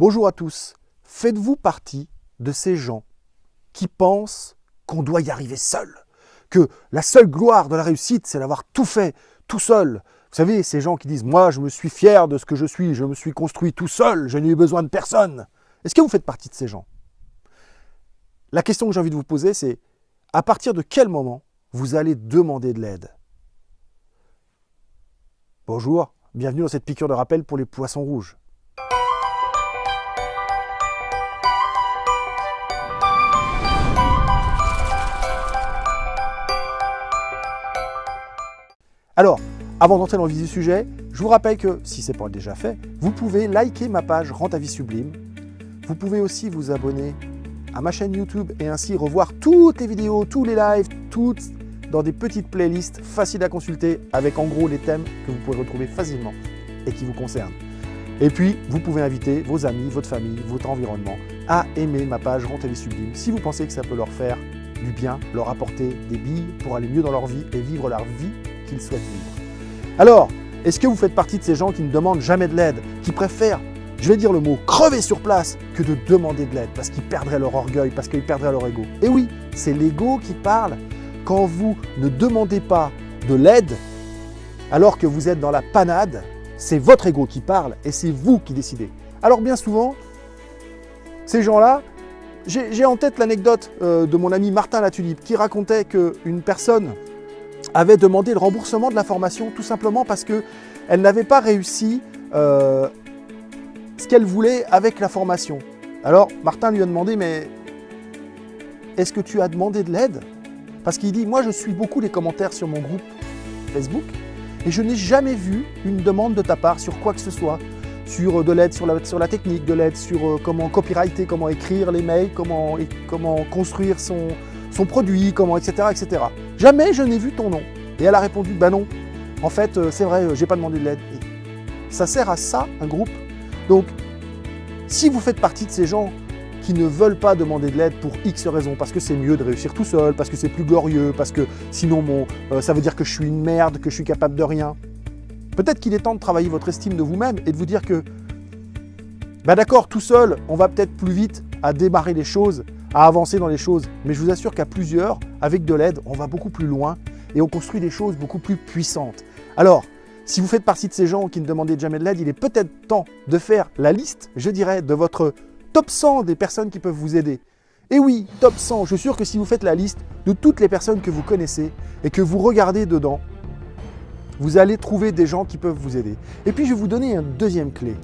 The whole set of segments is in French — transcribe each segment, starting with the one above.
Bonjour à tous. Faites-vous partie de ces gens qui pensent qu'on doit y arriver seul, que la seule gloire de la réussite, c'est d'avoir tout fait, tout seul. Vous savez, ces gens qui disent « Moi, je me suis fier de ce que je me suis construit tout seul, je n'ai eu besoin de personne ». Est-ce que vous faites partie de ces gens? La question que j'ai envie de vous poser, c'est à partir de quel moment vous allez demander de l'aide? Bonjour, bienvenue dans cette piqûre de rappel pour les poissons rouges. Alors, avant d'entrer dans le vif du sujet, je vous rappelle que, si ce n'est pas déjà fait, vous pouvez liker ma page Rends ta vie sublime. Vous pouvez aussi vous abonner à ma chaîne YouTube et ainsi revoir toutes les vidéos, tous les lives, toutes dans des petites playlists faciles à consulter avec en gros les thèmes que vous pouvez retrouver facilement et qui vous concernent. Et puis, vous pouvez inviter vos amis, votre famille, votre environnement à aimer ma page Rends ta vie sublime si vous pensez que ça peut leur faire du bien, leur apporter des billes pour aller mieux dans leur vie et vivre leur vie qu'ils souhaitent vivre. Alors, est-ce que vous faites partie de ces gens qui ne demandent jamais de l'aide, qui préfèrent, je vais dire le mot, crever sur place que de demander de l'aide parce qu'ils perdraient leur orgueil, parce qu'ils perdraient leur ego? Et oui, c'est l'ego qui parle quand vous ne demandez pas de l'aide alors que vous êtes dans la panade. C'est votre ego qui parle et c'est vous qui décidez. Alors bien souvent, ces gens-là, j'ai en tête l'anecdote de mon ami Martin Latulipe qui racontait qu'une personne avait demandé le remboursement de la formation tout simplement parce qu'elle n'avait pas réussi ce qu'elle voulait avec la formation. Alors Martin lui a demandé « Mais est-ce que tu as demandé de l'aide ?» Parce qu'il dit « Moi je suis beaucoup les commentaires sur mon groupe Facebook et je n'ai jamais vu une demande de ta part sur quoi que ce soit, sur de l'aide sur la technique, de l'aide sur comment copywriter, comment écrire les mails, comment construire son produit, comment, etc., etc. Jamais je n'ai vu ton nom. » Et elle a répondu, bah non, en fait, c'est vrai, j'ai pas demandé de l'aide. Ça sert à ça, un groupe. Donc, si vous faites partie de ces gens qui ne veulent pas demander de l'aide pour X raisons, parce que c'est mieux de réussir tout seul, parce que c'est plus glorieux, parce que sinon ça veut dire que je suis une merde, que je suis capable de rien, peut-être qu'il est temps de travailler votre estime de vous-même et de vous dire que, bah d'accord, tout seul, on va peut-être plus vite à démarrer les choses, à avancer dans les choses. Mais je vous assure qu'à plusieurs, avec de l'aide, on va beaucoup plus loin et on construit des choses beaucoup plus puissantes. Alors, si vous faites partie de ces gens qui ne demandent jamais de l'aide, il est peut-être temps de faire la liste, je dirais, de votre top 100 des personnes qui peuvent vous aider. Et oui, top 100, je suis sûr que si vous faites la liste de toutes les personnes que vous connaissez et que vous regardez dedans, vous allez trouver des gens qui peuvent vous aider. Et puis, je vais vous donner une deuxième clé.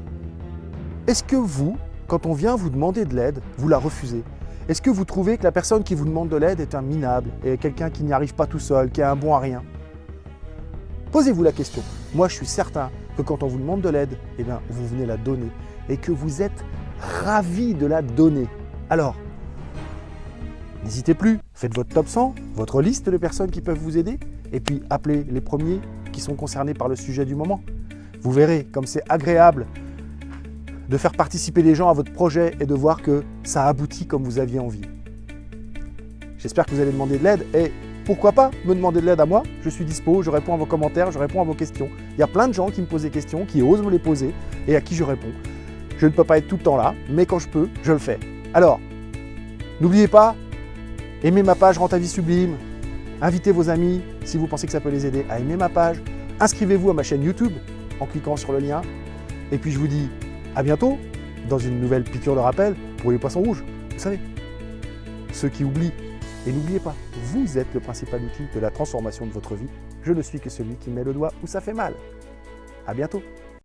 Est-ce que vous, quand on vient vous demander de l'aide, vous la refusez? Est-ce que vous trouvez que la personne qui vous demande de l'aide est un minable et quelqu'un qui n'y arrive pas tout seul, qui est un bon à rien? Posez-vous la question. Moi, je suis certain que quand on vous demande de l'aide, eh bien, vous venez la donner et que vous êtes ravi de la donner. Alors, n'hésitez plus, faites votre top 100, votre liste de personnes qui peuvent vous aider et puis appelez les premiers qui sont concernés par le sujet du moment. Vous verrez comme c'est agréable de faire participer les gens à votre projet et de voir que ça aboutit comme vous aviez envie. J'espère que vous allez demander de l'aide et pourquoi pas me demander de l'aide à moi. Je suis dispo, je réponds à vos commentaires, je réponds à vos questions. Il y a plein de gens qui me posent des questions, qui osent me les poser et à qui je réponds. Je ne peux pas être tout le temps là, mais quand je peux, je le fais. Alors, n'oubliez pas, aimez ma page Rends ta vie sublime, invitez vos amis si vous pensez que ça peut les aider à aimer ma page, inscrivez-vous à ma chaîne YouTube en cliquant sur le lien et puis je vous dis à bientôt dans une nouvelle piqûre de rappel pour les poissons rouges. Vous savez, ceux qui oublient. Et n'oubliez pas, vous êtes le principal outil de la transformation de votre vie. Je ne suis que celui qui met le doigt où ça fait mal. À bientôt.